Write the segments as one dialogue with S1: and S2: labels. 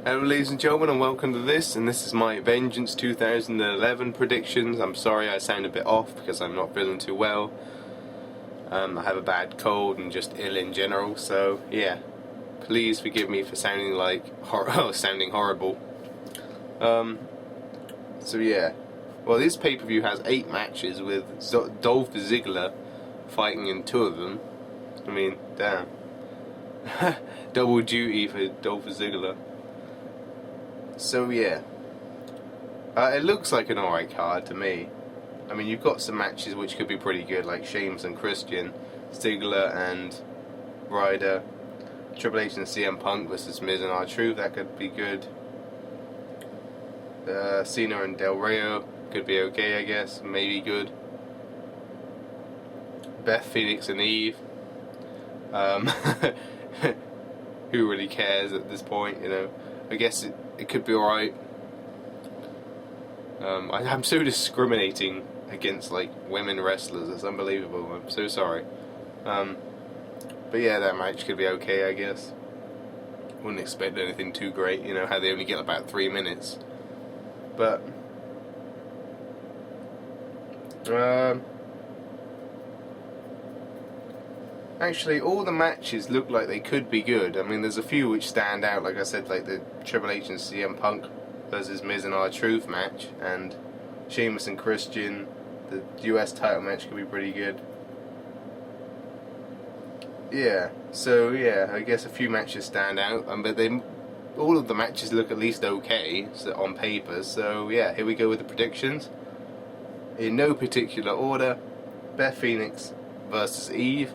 S1: Hello ladies and gentlemen, and welcome to this, and this is my Vengeance 2011 predictions. I'm sorry I sound a bit off because I'm not feeling too well. I have a bad cold and just ill in general, so yeah. Please forgive me for sounding like sounding horrible. So yeah. Well, this pay-per-view has 8 matches with Dolph Ziggler fighting in 2 of them. I mean, damn. Double duty for Dolph Ziggler. So yeah, it looks like an alright card to me. I mean, you've got some matches which could be pretty good, like Sheamus and Christian, Ziggler and Ryder, Triple H and CM Punk versus Miz and R-Truth, that could be good. Cena and Del Rio could be okay, I guess, maybe good. Beth Phoenix and Eve. Who really cares at this point, you know? I guess it could be alright. I'm so discriminating against like women wrestlers, it's unbelievable, I'm so sorry. But yeah, that match could be okay, I guess. Wouldn't expect anything too great, you know, how they only get about 3 minutes. But actually, all the matches look like they could be good. I mean, there's a few which stand out, like I said, like the Triple H and CM Punk versus Miz and R-Truth match, and Sheamus and Christian, the US title match could be pretty good. Yeah, so yeah, I guess a few matches stand out, but all of the matches look at least okay on paper, so yeah, here we go with the predictions. In no particular order, Beth Phoenix versus Eve.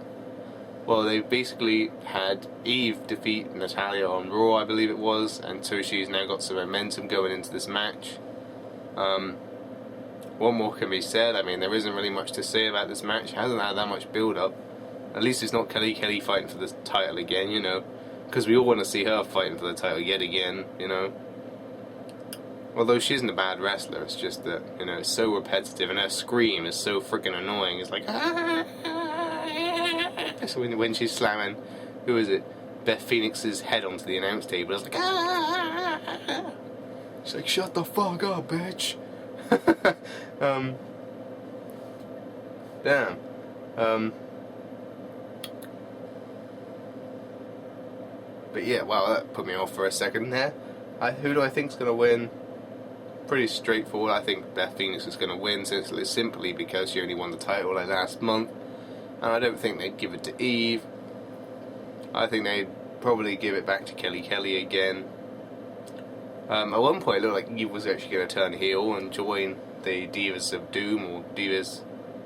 S1: Well, they basically had Eve defeat Natalya on Raw, I believe it was, and so she's now got some momentum going into this match. What more can be said? I mean, there isn't really much to say about this match. It hasn't had that much build-up. At least it's not Kelly fighting for the title again, you know, because we all want to see her fighting for the title yet again, you know. Although she isn't a bad wrestler, it's just that, you know, it's so repetitive, and her scream is so freaking annoying. It's like, so when she's slamming, who is it? Beth Phoenix's head onto the announce table, it's like, she's like, shut the fuck up, bitch. Damn. But yeah, wow, that put me off for a second there. Who do I think's gonna win? Pretty straightforward. I think Beth Phoenix is gonna win, simply because she only won the title like last month. And I don't think they'd give it to Eve. I think they'd probably give it back to Kelly again. At one point it looked like Eve was actually going to turn heel and join the Divas of Doom, or Divas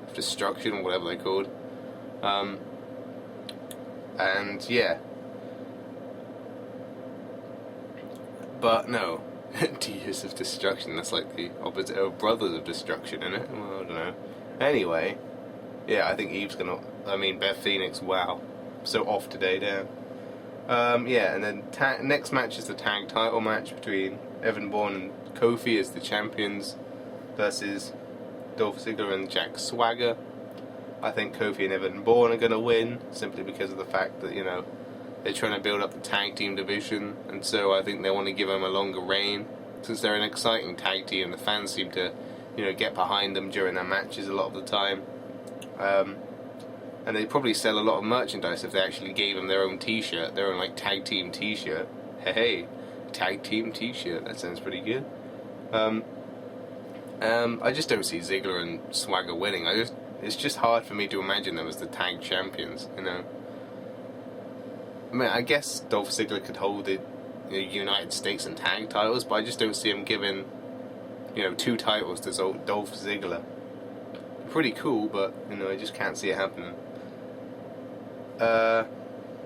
S1: of Destruction, or whatever they're called. And yeah. But no. Divas of Destruction, that's like the opposite of Brothers of Destruction, isn't it? Well, I don't know. Anyway. Yeah, I think Beth Phoenix, wow. So off today, damn. Yeah, and then next match is the tag title match between Bourne and Kofi as the champions versus Dolph Ziggler and Jack Swagger. I think Kofi and Bourne are going to win, simply because of the fact that, you know, they're trying to build up the tag team division, and so I think they want to give them a longer reign, since they're an exciting tag team. The fans seem to, you know, get behind them during their matches a lot of the time. And they'd probably sell a lot of merchandise if they actually gave them their own t-shirt, their own like tag team t-shirt. Hey, tag team t-shirt, that sounds pretty good. I just don't see Ziggler and Swagger winning. It's just hard for me to imagine them as the tag champions, you know. I mean, I guess Dolph Ziggler could hold the United States and tag titles, but I just don't see him giving, you know, 2 titles to Dolph Ziggler. Pretty cool, but, you know, I just can't see it happening. And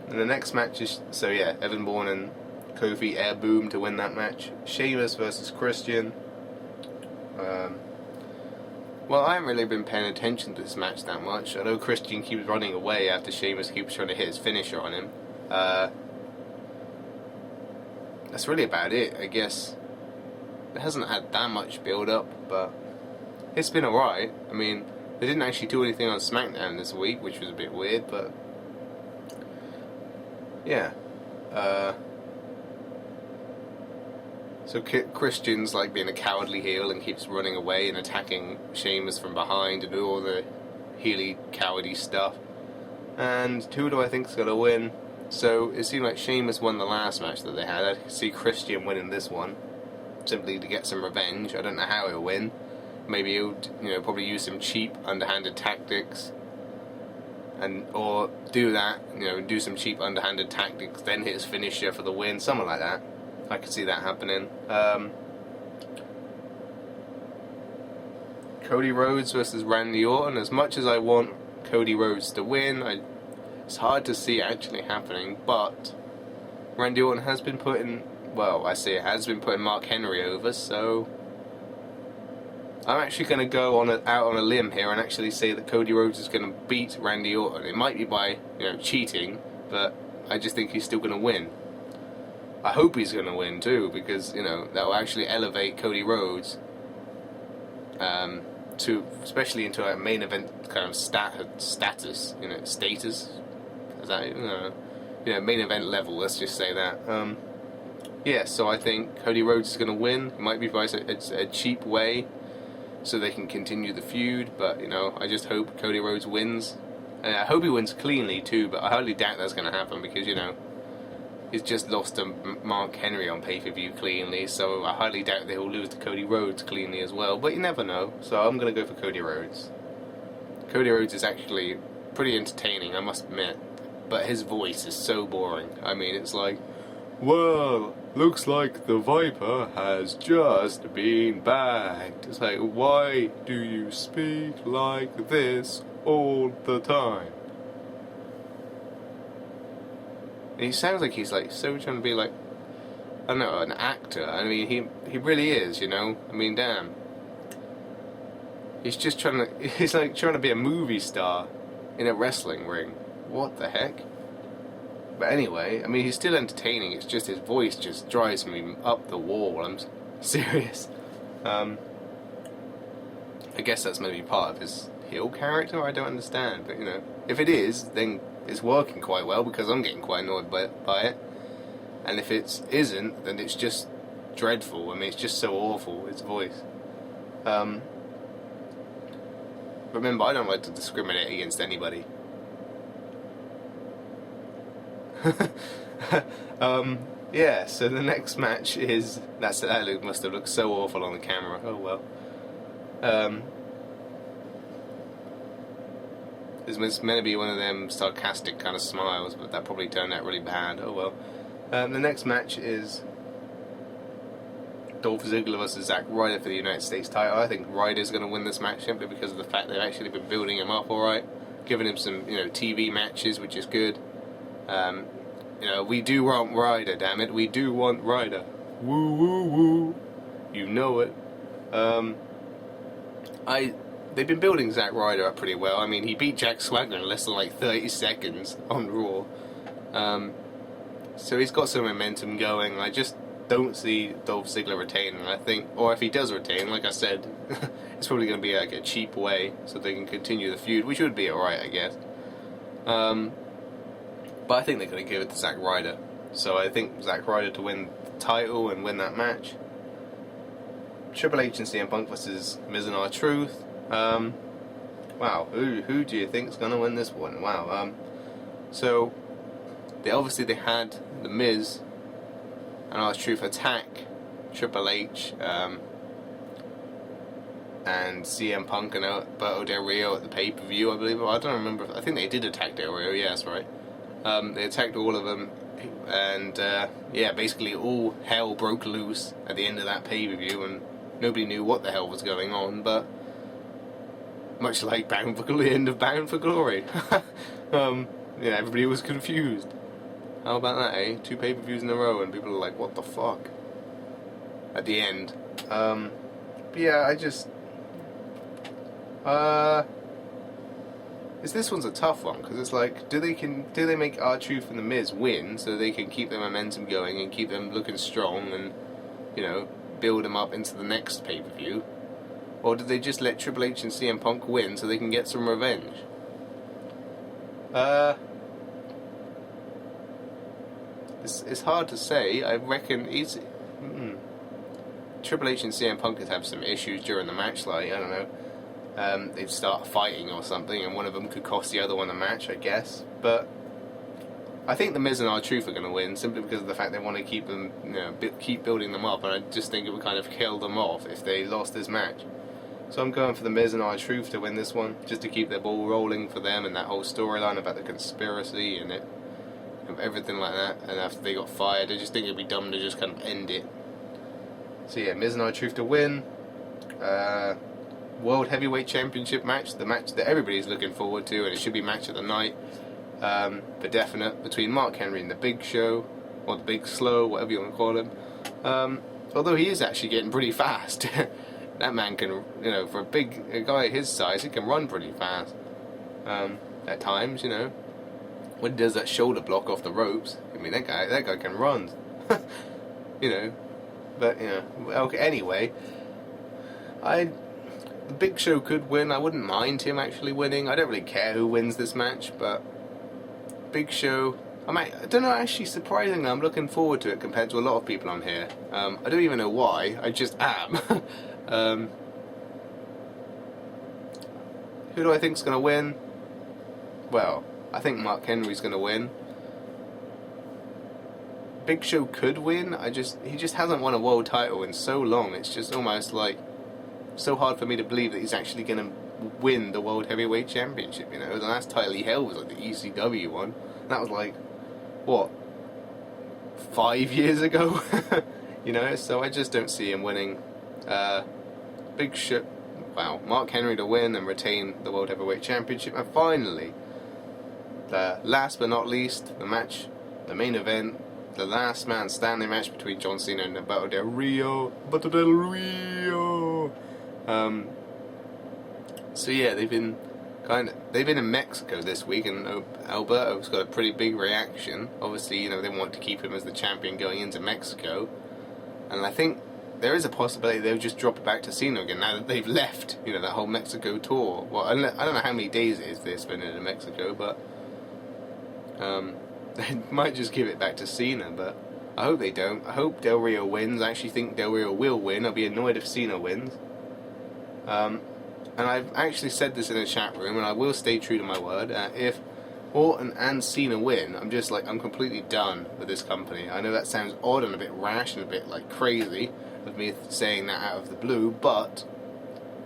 S1: the next match is, so yeah, Bourne and Kofi air boom to win that match. Sheamus versus Christian. Well, I haven't really been paying attention to this match that much. I know Christian keeps running away after Sheamus keeps trying to hit his finisher on him. That's really about it, I guess. It hasn't had that much build up, but it's been alright. I mean, they didn't actually do anything on SmackDown this week, which was a bit weird, but yeah. So Christian's like being a cowardly heel and keeps running away and attacking Sheamus from behind and all the heely cowardly stuff. And who do I think's gonna win? So it seemed like Sheamus won the last match that they had. I could see Christian winning this one, simply to get some revenge. I don't know how he'll win. Maybe he'll, probably use some cheap, underhanded tactics, or do that, do some cheap, underhanded tactics, then hit his finisher for the win, something like that. I could see that happening. Cody Rhodes versus Randy Orton. As much as I want Cody Rhodes to win, it's hard to see it actually happening, but Randy Orton has been putting, has been putting Mark Henry over, so I'm actually going to go out on a limb here and actually say that Cody Rhodes is going to beat Randy Orton. It might be by, cheating, but I just think he's still going to win. I hope he's going to win too, because, that will actually elevate Cody Rhodes especially into a main event kind of status, status. Is that, main event level, let's just say that. So I think Cody Rhodes is going to win. It might be by a cheap way, so they can continue the feud, but, I just hope Cody Rhodes wins. And I hope he wins cleanly too, but I highly doubt that's going to happen because, he's just lost to Mark Henry on pay-per-view cleanly, so I highly doubt that he'll lose to Cody Rhodes cleanly as well, but you never know, so I'm going to go for Cody Rhodes. Cody Rhodes is actually pretty entertaining, I must admit, but his voice is so boring. I mean, it's like, well, looks like the Viper has just been bagged. It's like, why do you speak like this all the time? He sounds like he's so trying to be I don't know, an actor. I mean, he really is, I mean, damn. He's just trying to be a movie star in a wrestling ring. What the heck? But anyway, I mean, he's still entertaining. It's just his voice just drives me up the wall. I'm serious. I guess that's maybe part of his heel character. I don't understand, but if it is, then it's working quite well because I'm getting quite annoyed by it. And if it isn't, then it's just dreadful. I mean, it's just so awful, his voice. Remember, I don't like to discriminate against anybody. So the next match is... That must have looked so awful on the camera. Oh well. It was meant to be one of them sarcastic kind of smiles, but that probably turned out really bad. Oh well. The next match is Dolph Ziggler versus Zack Ryder for the United States title. I think Ryder's going to win this match simply because of the fact they've actually been building him up alright, giving him some TV matches, which is good. We do want Ryder, damn it. We do want Ryder. Woo woo woo. You know it. They've been building Zack Ryder up pretty well. I mean, he beat Jack Swagger in less than 30 seconds on Raw. So he's got some momentum going. I just don't see Dolph Ziggler retaining, I think. Or if he does retain, like I said, it's probably going to be a cheap way so they can continue the feud, which would be alright, I guess. But I think they're going to give it to Zack Ryder. So I think Zack Ryder to win the title and win that match. Triple H and CM Punk versus Miz and R-Truth. Wow, who do you think's gonna win this one? Wow. So they had the Miz and R-Truth attack Triple H and CM Punk and Alberto Del Rio at the pay-per-view, I believe. I don't remember. I think they did attack Del Rio. Yeah, that's right. They attacked all of them, and basically all hell broke loose at the end of that pay-per-view, and nobody knew what the hell was going on, but much like the end of Bound for Glory. Everybody was confused. How about that, eh? 2 pay-per-views in a row and people are like, what the fuck? At the end. This one's a tough one, because it's like, do they make R-Truth and The Miz win so they can keep their momentum going and keep them looking strong and, build them up into the next pay-per-view? Or do they just let Triple H and CM Punk win so they can get some revenge? It's hard to say. I reckon Triple H and CM Punk could have some issues during the match, like, I don't know, they'd start fighting or something, and one of them could cost the other one a match, I guess. But I think the Miz and R-Truth are going to win, simply because of the fact they want to keep them, keep building them up, and I just think it would kind of kill them off if they lost this match. So I'm going for the Miz and R-Truth to win this one, just to keep the ball rolling for them and that whole storyline about the conspiracy and everything like that. And after they got fired, I just think it'd be dumb to just kind of end it. So yeah, Miz and R-Truth to win. World Heavyweight Championship match, the match that everybody's looking forward to, and it should be match of the night, for definite, between Mark Henry and the Big Show, or the Big Slow, whatever you want to call him. Although he is actually getting pretty fast. That man can, for a guy his size, he can run pretty fast. At times, when he does that shoulder block off the ropes, I mean, that guy can run. But, okay, anyway, the Big Show could win. I wouldn't mind him actually winning. I don't really care who wins this match, but Big Show, I don't know, actually, surprisingly, I'm looking forward to it compared to a lot of people on here. I don't even know why, I just am. Who do I think's going to win? Well, I think Mark Henry's going to win. Big Show could win. He just hasn't won a world title in so long. It's just almost like so hard for me to believe that he's actually going to win the World Heavyweight Championship. The last title he held was like the ECW one. That was like, what, 5 years ago? So I just don't see him winning. Big Show, wow, Mark Henry to win and retain the World Heavyweight Championship. And finally, last but not least, the main event, the last man standing match between John Cena and Alberto Del Rio. So yeah, they've been in Mexico this week, and Alberto's got a pretty big reaction. Obviously, they want to keep him as the champion going into Mexico, and I think there is a possibility they'll just drop it back to Cena again now that they've left, that whole Mexico tour. Well, I don't know how many days it is they're spending in Mexico, but they might just give it back to Cena, but I hope they don't. I hope Del Rio wins. I actually think Del Rio will win. I'll be annoyed if Cena wins. And I've actually said this in a chat room, and I will stay true to my word. If Orton and Cena win, I'm completely done with this company. I know that sounds odd and a bit rash and a bit crazy of me saying that out of the blue, but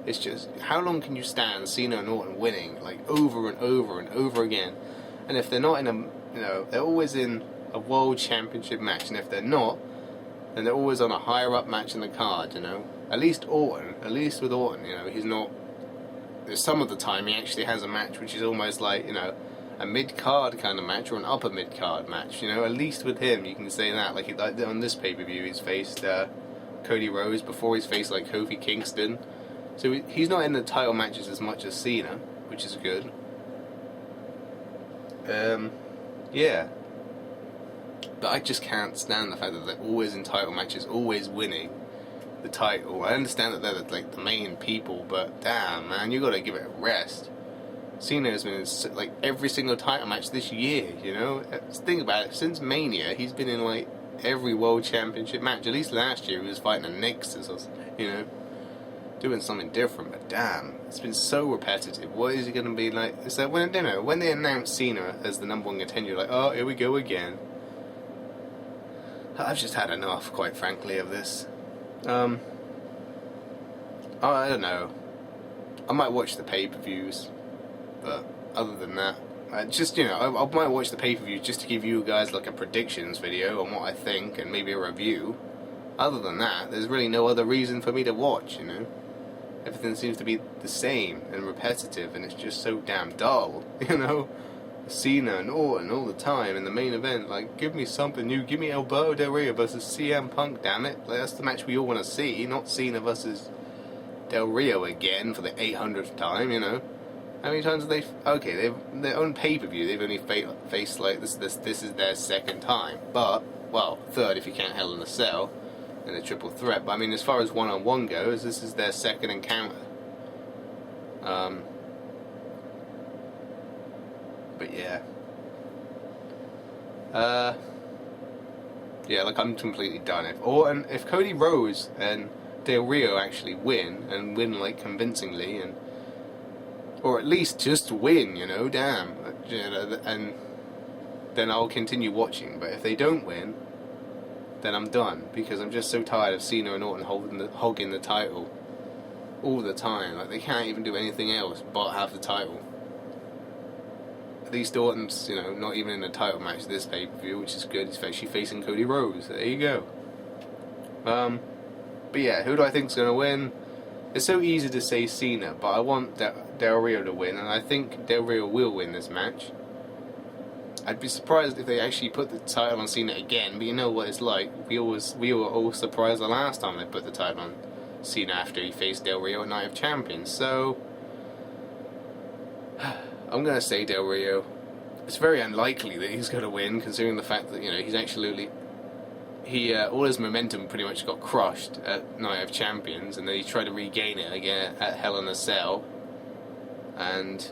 S1: it's just, how long can you stand Cena and Orton winning over and over and over again? And if they're not in they're always in a world championship match, and if they're not, then they're always on a higher up match in the card. At least with Orton, he's not. There's some of the time he actually has a match which is almost like, a mid-card kind of match or an upper mid-card match. At least with him you can say that. Like on this pay-per-view he's faced Cody Rhodes, before he's faced Kofi Kingston. So he's not in the title matches as much as Cena, which is good. Yeah. But I just can't stand the fact that they're always in title matches, always winning the title. I understand that they're the main people, but damn, man, you gotta give it a rest. Cena has been in every single title match this year, Think about it, since Mania, he's been in every world championship match. At least last year he was fighting a Nexus, or, doing something different, but damn, it's been so repetitive. What is he gonna be like? It's like when they announce Cena as the number one contender, oh, here we go again. I've just had enough, quite frankly, of this. I don't know. I might watch the pay-per-views, but other than that, I might watch the pay-per-views just to give you guys a predictions video on what I think and maybe a review. Other than that, there's really no other reason for me to watch, Everything seems to be the same and repetitive, and it's just so damn dull, Cena and Orton all the time in the main event. Give me something new. Give me Alberto Del Rio versus CM Punk, damn it. That's the match we all want to see, not Cena versus Del Rio again for the 800th time, How many times have they... Okay, they've their own pay-per-view, they've only faced this is their second time. But, well, third if you count Hell in a Cell in a triple threat. But, as far as one-on-one goes, this is their second encounter. But yeah. Yeah, I'm completely done. If Cody Rhodes and Del Rio actually win, and win like convincingly, and or at least just win, you know, damn, you know, and then I'll continue watching. But if they don't win, then I'm done, because I'm just so tired of Cena and Orton hogging the title all the time. Like, they can't even do anything else but have the title. At least Orton's, you know, not even in a title match this pay-per-view, which is good. He's actually facing Cody Rhodes. There you go. But yeah, who do I think's gonna win? It's so easy to say Cena, but I want Del Rio to win, and I think Del Rio will win this match. I'd be surprised if they actually put the title on Cena again, but you know what it's like. We were all surprised the last time they put the title on Cena after he faced Del Rio at Night of Champions. So I'm gonna say Del Rio. It's very unlikely that he's gonna win, considering the fact that, you know, he's actually all his momentum pretty much got crushed at Night of Champions, and then he tried to regain it again at Hell in a Cell, and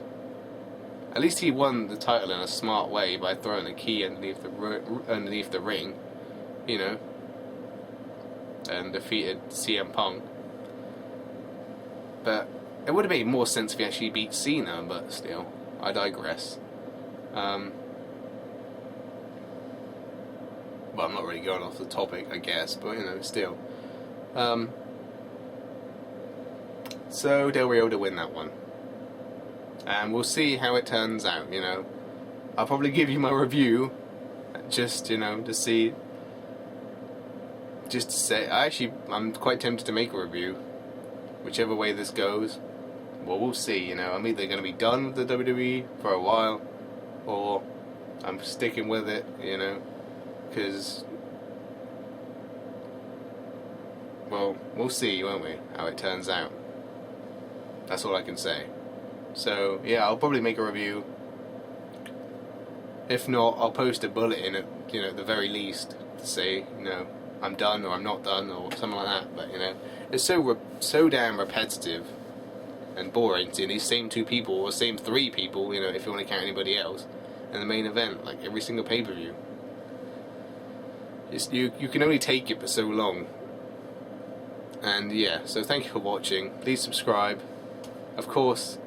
S1: at least he won the title in a smart way by throwing a key underneath the ring, you know, and defeated CM Punk. But it would have made more sense if he actually beat Cena, but still, I digress. Well, I'm not really going off the topic, I guess, but, you know, still. So, Del Rio to win that one. And we'll see how it turns out, you know. I'll probably give you my review, just, you know, to see. Just to say, I'm quite tempted to make a review. Whichever way this goes. Well, we'll see, you know. I'm either going to be done with the WWE for a while, or I'm sticking with it, you know. Because, well, we'll see, won't we, how it turns out. That's all I can say. So, yeah, I'll probably make a review. If not, I'll post a bulletin at, you know, at the very least, to say, you know, I'm done or I'm not done or something like that. But, you know, it's so damn repetitive and boring seeing these same two people, or same three people, you know, if you want to count anybody else, in the main event, like every single pay-per-view. You can only take it for so long. And yeah, so thank you for watching. Please subscribe. Of course,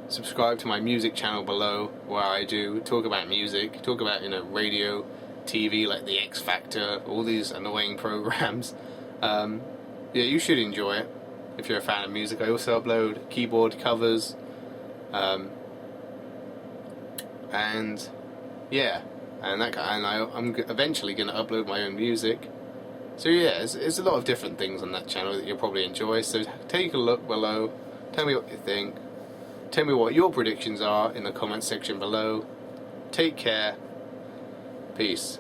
S1: subscribe to my music channel below, where I do talk about music, talk about, you know, radio, TV, like the X Factor, all these annoying programs. Yeah, you should enjoy it if you're a fan of music. I also upload keyboard covers, and yeah. And I'm eventually going to upload my own music. So yeah, it's a lot of different things on that channel that you'll probably enjoy. So take a look below, tell me what you think, tell me what your predictions are in the comment section below. Take care, peace.